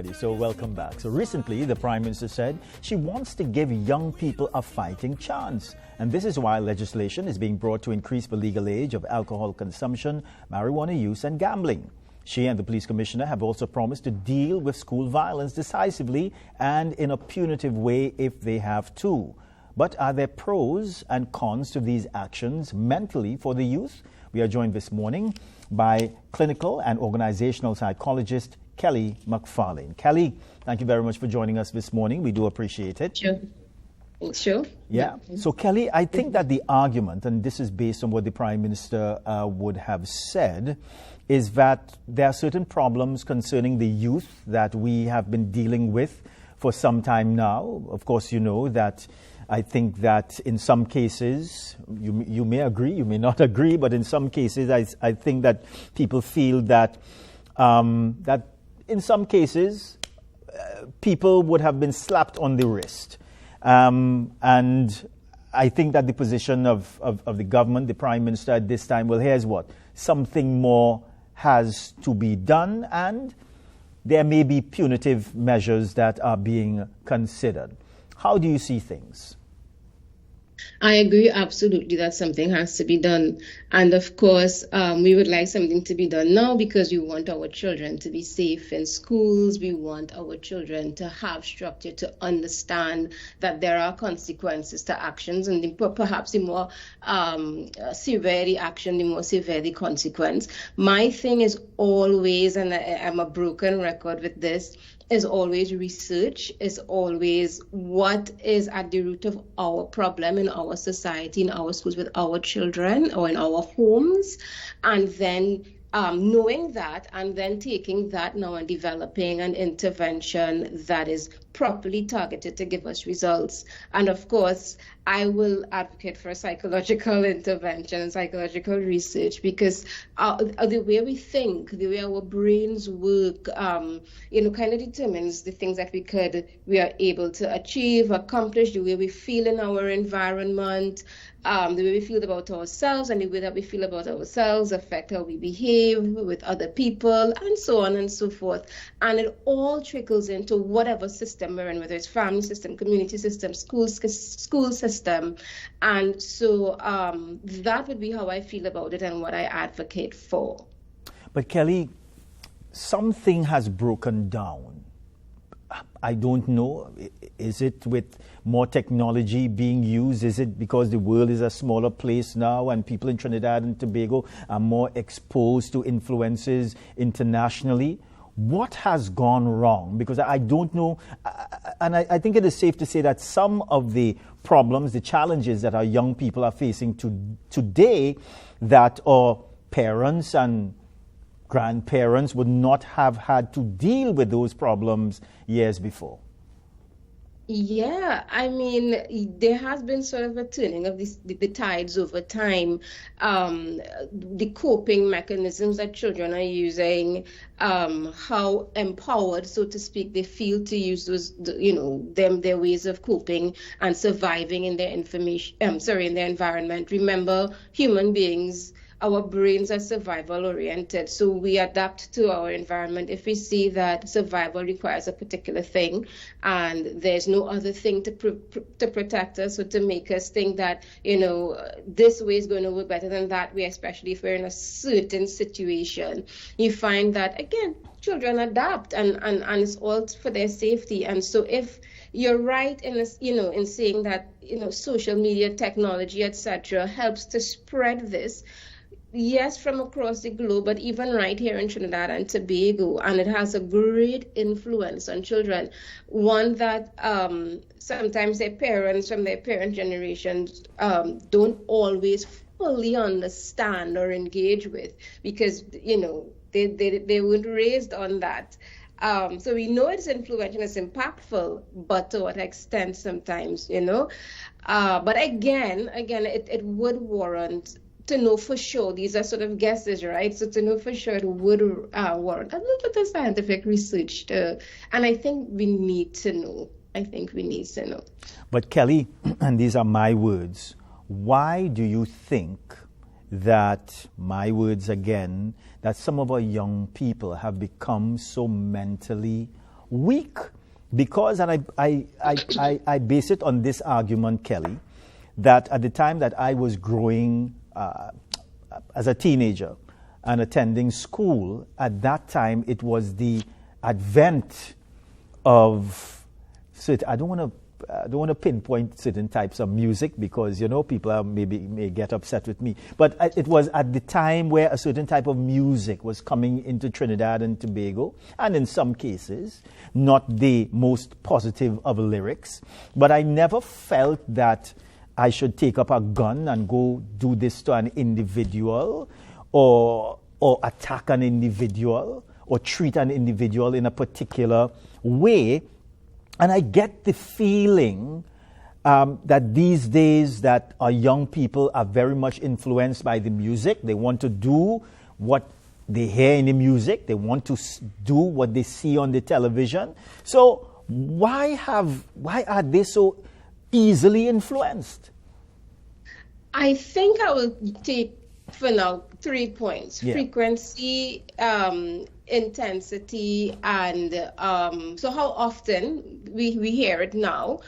everybody. So welcome back. So recently, the Prime Minister said she wants to give young people a fighting chance. And this is why legislation is being brought to increase the legal age of alcohol consumption, marijuana use and gambling. She and the police commissioner have also promised to deal with school violence decisively and in a punitive way if they have to. But are there pros and cons to these actions mentally for the youth? We are joined this morning by clinical and organizational psychologist Kelly McFarlane. Kelly, thank you very much for joining us this morning. We do appreciate it. Sure. Yeah. So, Kelly, I think that the argument, and this is based on what the Prime Minister would have said, is that there are certain problems concerning the youth that we have been dealing with for some time now. Of course, you know that I think that in some cases, you may agree, you may not agree, but in some cases, I think that people feel that that in some cases, people would have been slapped on the wrist. And I think that the position of the government, the Prime Minister at this time, well, here's what, something more has to be done, and there may be punitive measures that are being considered. How do you see things? I agree absolutely that something has to be done. And of course, we would like something to be done now because we want our children to be safe in schools. We want our children to have structure, to understand that there are consequences to actions, and perhaps the more severe the action, the more severe the consequence. My thing is always, and I'm a broken record with this, is always research, is always what is at the root of our problem in our society, in our schools, with our children, or in our homes, and then knowing that, and then taking that now and developing an intervention that is properly targeted to give us results. And of course, I will advocate for a psychological intervention and psychological research, because the way we think, the way our brains work, kind of determines the things that we are able to achieve, accomplish, the way we feel in our environment, the way we feel about ourselves, and the way that we feel about ourselves affect how we behave with other people, and so on and so forth. And it all trickles into whatever system we're in, whether it's family system, community system, school system. And so that would be how I feel about it and what I advocate for. But Kelly, something has broken down. I don't know. Is it with more technology being used? Is it because the world is a smaller place now and people in Trinidad and Tobago are more exposed to influences internationally? What has gone wrong? Because I don't know. And I think it is safe to say that some of the problems, the challenges that our young people are facing today, that our parents and grandparents would not have had to deal with those problems years before. Yeah, I mean, there has been sort of a turning of the tides over time. The coping mechanisms that children are using, how empowered, so to speak, they feel to use those, their ways of coping and surviving in their in their environment. Remember, human beings, our brains are survival oriented, so we adapt to our environment. If we see that survival requires a particular thing and there's no other thing to protect us or to make us think that, this way is going to work better than that way, especially if we're in a certain situation, you find that, again, children adapt and it's all for their safety. And so if you're right in saying that, social media, technology, etc., helps to spread this, yes, from across the globe, but even right here in Trinidad and Tobago, and it has a great influence on children. One that sometimes their parents from their parent generations don't always fully understand or engage with, because they weren't raised on that. So we know it's influential, it's impactful, but to what extent sometimes, But again, it would warrant to know for sure. These are sort of guesses, right? So to know for sure, it would warrant a little bit of scientific research too. And I think we need to know. But Kelly, and these are my words, why do you think that, my words again, that some of our young people have become so mentally weak because, and I base it on this argument, Kelly, that at the time that I was growing as a teenager and attending school, at that time it was the advent of, so I don't want to pinpoint certain types of music because, you know, people may get upset with me. But it was at the time where a certain type of music was coming into Trinidad and Tobago, and in some cases, not the most positive of lyrics. But I never felt that I should take up a gun and go do this to an individual or attack an individual or treat an individual in a particular way. And I get the feeling that these days that our young people are very much influenced by the music. They want to do what they hear in the music. They want to do what they see on the television. So why are they so easily influenced? I think I will take for now 3 points: frequency, intensity, and so how often we hear it now,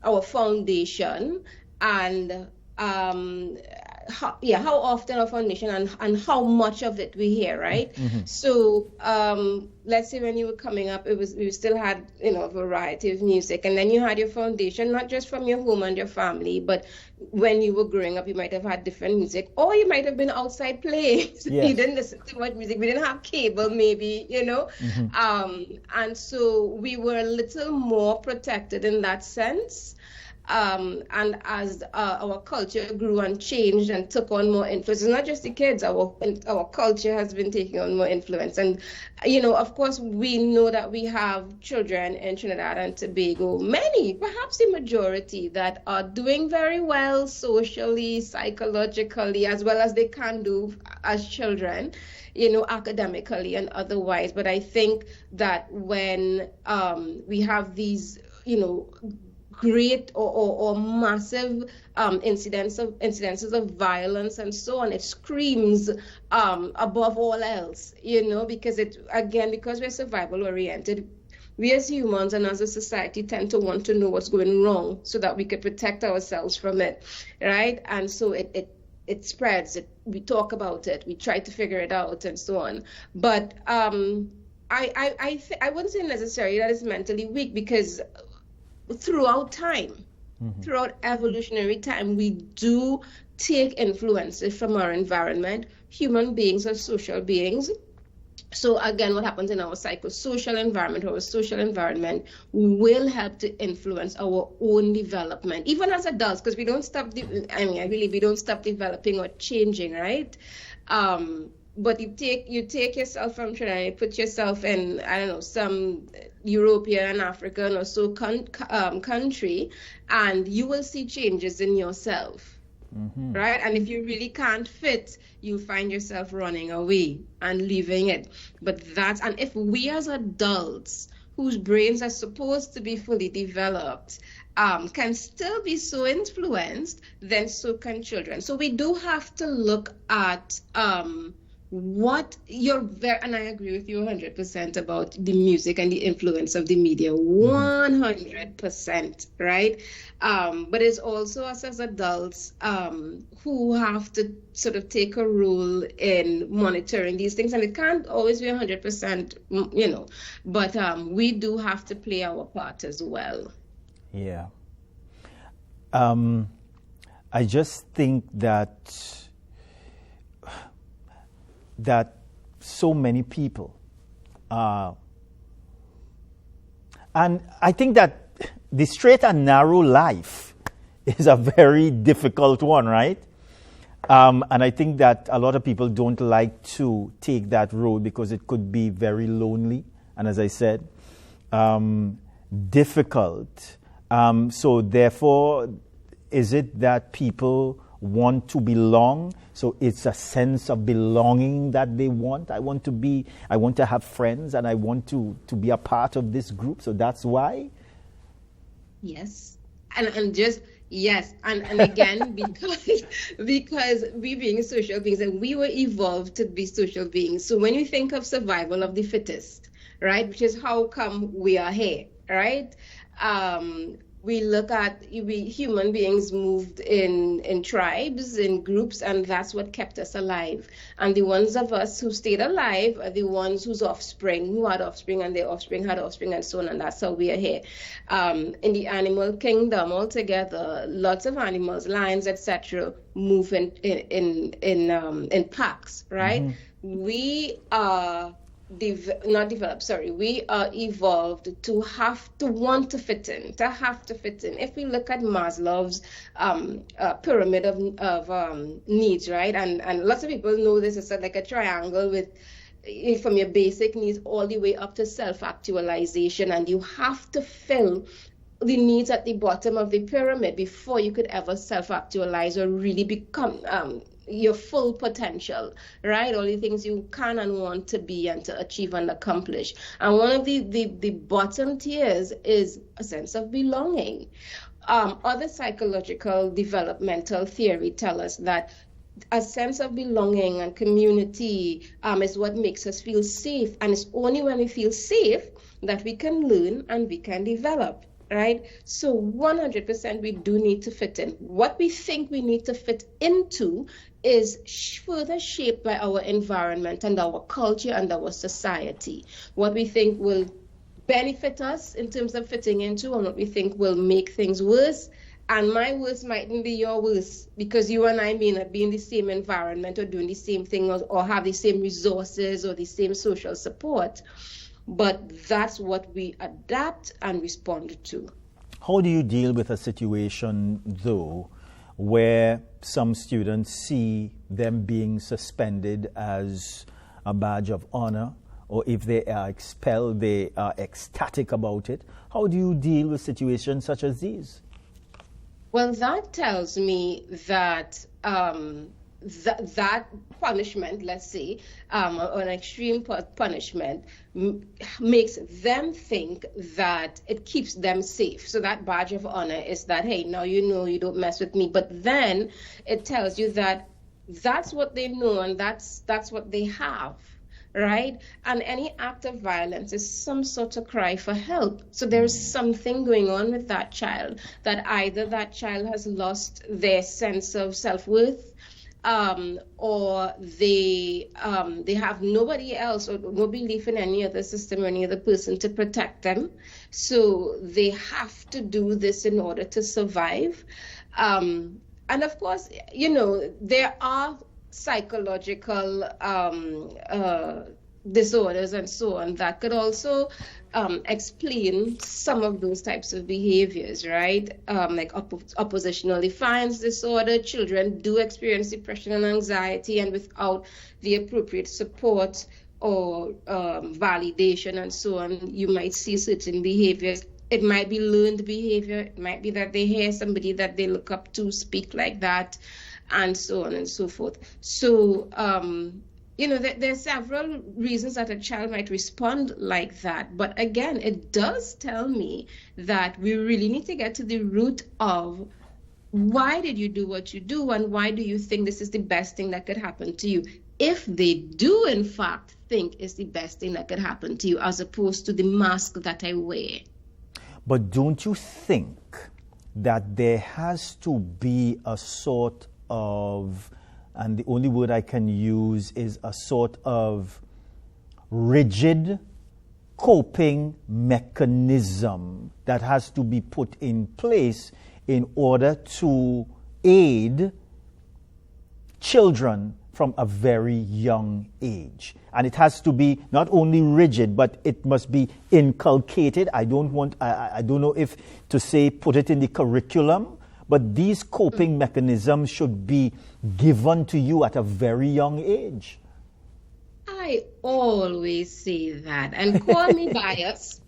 our foundation, and how often our foundation and how much of it we hear, right? Mm-hmm. So let's say when you were coming up, we still had, you know, a variety of music, and then you had your foundation, not just from your home and your family, but when you were growing up, you might have had different music, or you might have been outside playing. Yes. You didn't listen to much music. We didn't have cable, maybe, you know. Mm-hmm. And so we were a little more protected in that sense. And as our culture grew and changed and took on more influence, it's not just the kids, our culture has been taking on more influence. And, you know, of course, we know that we have children in Trinidad and Tobago, many, perhaps the majority, that are doing very well socially, psychologically, as well as they can do as children, you know, academically and otherwise. But I think that when we have these, you know, great or massive incidences of violence and so on, it screams above all else, you know, because because we're survival oriented, we as humans and as a society tend to want to know what's going wrong so that we could protect ourselves from it, right? And so it spreads, we talk about it, we try to figure it out and so on. But I wouldn't say necessarily that it's mentally weak, because throughout time, throughout evolutionary time, we do take influences from our environment. Human beings are social beings. So again, what happens in our psychosocial environment, our social environment, will help to influence our own development, even as adults, because we don't stop, I believe we don't stop developing or changing, right? But you take yourself from Trinidad, you put yourself in, I don't know, some European, African or so country, and you will see changes in yourself, right? And if you really can't fit, you find yourself running away and leaving it. And if we as adults, whose brains are supposed to be fully developed, can still be so influenced, then so can children. So we do have to look at and I agree with you 100% about the music and the influence of the media, 100%, right? But it's also us as adults who have to sort of take a role in monitoring these things, and it can't always be 100%, you know, but we do have to play our part as well. Yeah. I just think that so many people and I think that the straight and narrow life is a very difficult one, right? And I think that a lot of people don't like to take that road because it could be very lonely and, as I said, difficult. So therefore, is it that people want to belong? So it's a sense of belonging that they want. I want to have friends, and I want to be a part of this group. So that's why. Yes. And just yes. And again, because we being social beings, and we were evolved to be social beings. So when you think of survival of the fittest, right? Which is how come we are here, right? We look at human beings moved in tribes, in groups, and that's what kept us alive. And the ones of us who stayed alive are the ones who had offspring, and their offspring had offspring, and so on, and that's how we are here. In the animal kingdom altogether, lots of animals, lions, etc., move in packs, right? Mm-hmm. We are we are evolved to have to want to fit in, If we look at Maslow's pyramid of needs, right? And lots of people know this is like a triangle with from your basic needs all the way up to self-actualization, and you have to fill the needs at the bottom of the pyramid before you could ever self-actualize or really become your full potential, right? All the things you can and want to be and to achieve and accomplish. And one of the bottom tiers is a sense of belonging. Other psychological developmental theory tell us that a sense of belonging and community is what makes us feel safe. And it's only when we feel safe that we can learn and we can develop. Right? So 100% we do need to fit in. What we think we need to fit into is further shaped by our environment and our culture and our society. What we think will benefit us in terms of fitting into and what we think will make things worse. And my worst mightn't be your worst, because you and I may not be in the same environment or doing the same thing or have the same resources or the same social support. But that's what we adapt and respond to. How do you deal with a situation, though, where some students see them being suspended as a badge of honor, or if they are expelled, they are ecstatic about it? How do you deal with situations such as these? Well, that tells me that that punishment, let's say, an extreme punishment, makes them think that it keeps them safe. So that badge of honor is that, hey, now you know you don't mess with me. But then it tells you that that's what they know and that's what they have, right? And any act of violence is some sort of cry for help. So there's something going on with that child, that either that child has lost their sense of self-worth, or they have nobody else or no belief in any other system or any other person to protect them. So they have to do this in order to survive. And of course, there are psychological disorders and so on that could also explain some of those types of behaviors, right? Like oppositional defiance disorder. Children do experience depression and anxiety, and without the appropriate support or validation and so on, you might see certain behaviors. It might be learned behavior. It might be that they hear somebody that they look up to speak like that, and so on and so forth. So, there are several reasons that a child might respond like that. But again, it does tell me that we really need to get to the root of why did you do what you do, and why do you think this is the best thing that could happen to you? If they do, in fact, think it's the best thing that could happen to you, as opposed to the mask that I wear. But don't you think that there has to be a sort of, and the only word I can use is a sort of rigid coping mechanism that has to be put in place in order to aid children from a very young age? And it has to be not only rigid, but it must be inculcated. I don't know if to say put it in the curriculum, but these coping mechanisms should be given to you at a very young age. I always say that, and call me biased,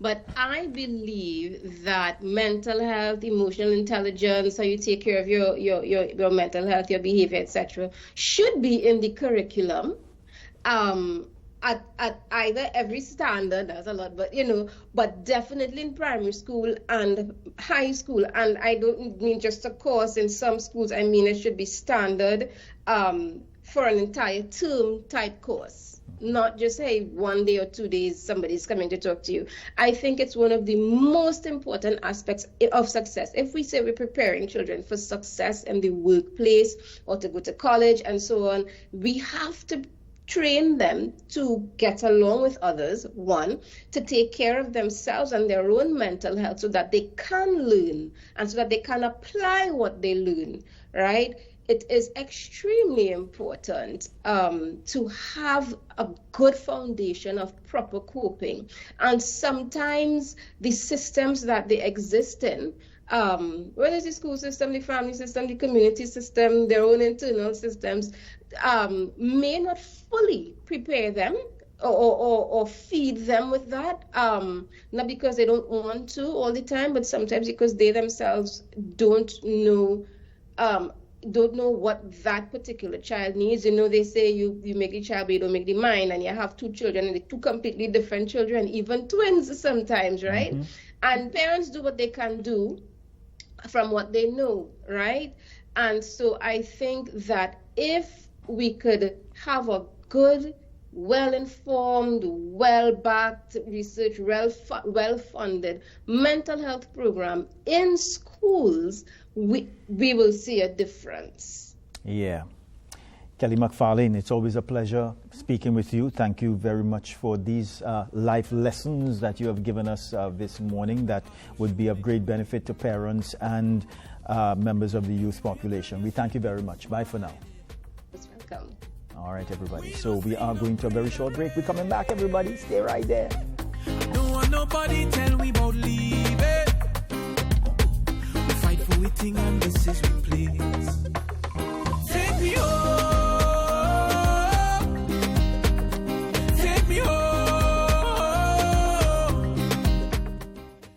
but I believe that mental health, emotional intelligence, how you take care of your mental health, your behavior, etc., should be in the curriculum. At either every standard, there's a lot, but definitely in primary school and high school. And I don't mean just a course in some schools. I mean it should be standard for an entire term type course. not just, hey, 1 day or 2 days somebody's coming to talk to you. I think it's one of the most important aspects of success. If we say we're preparing children for success in the workplace or to go to college and so on, we have to train them to get along with others, one, to take care of themselves and their own mental health so that they can learn and so that they can apply what they learn, right? It is extremely important to have a good foundation of proper coping. And sometimes the systems that they exist in, whether it's the school system, the family system, the community system, their own internal systems, may not fully prepare them or feed them with that, not because they don't want to all the time, but sometimes because they themselves don't know what that particular child needs. You know, they say you make the child, but you don't make the mind, and you have two children, and they're two completely different children, even twins sometimes, right? And parents do what they can do from what they know, right? And so I think that if we could have a good, well-informed, well-backed, research, well-funded mental health program in schools, we will see a difference. Yeah. Kelly McFarlane, it's always a pleasure speaking with you. Thank you very much for these life lessons that you have given us this morning that would be of great benefit to parents and members of the youth population. We thank you very much. Bye for now. You're welcome. All right, everybody. So we are going to a very short break. We're coming back, everybody. Stay right there. Don't want nobody tell we about leave it. We fight for we thing and this is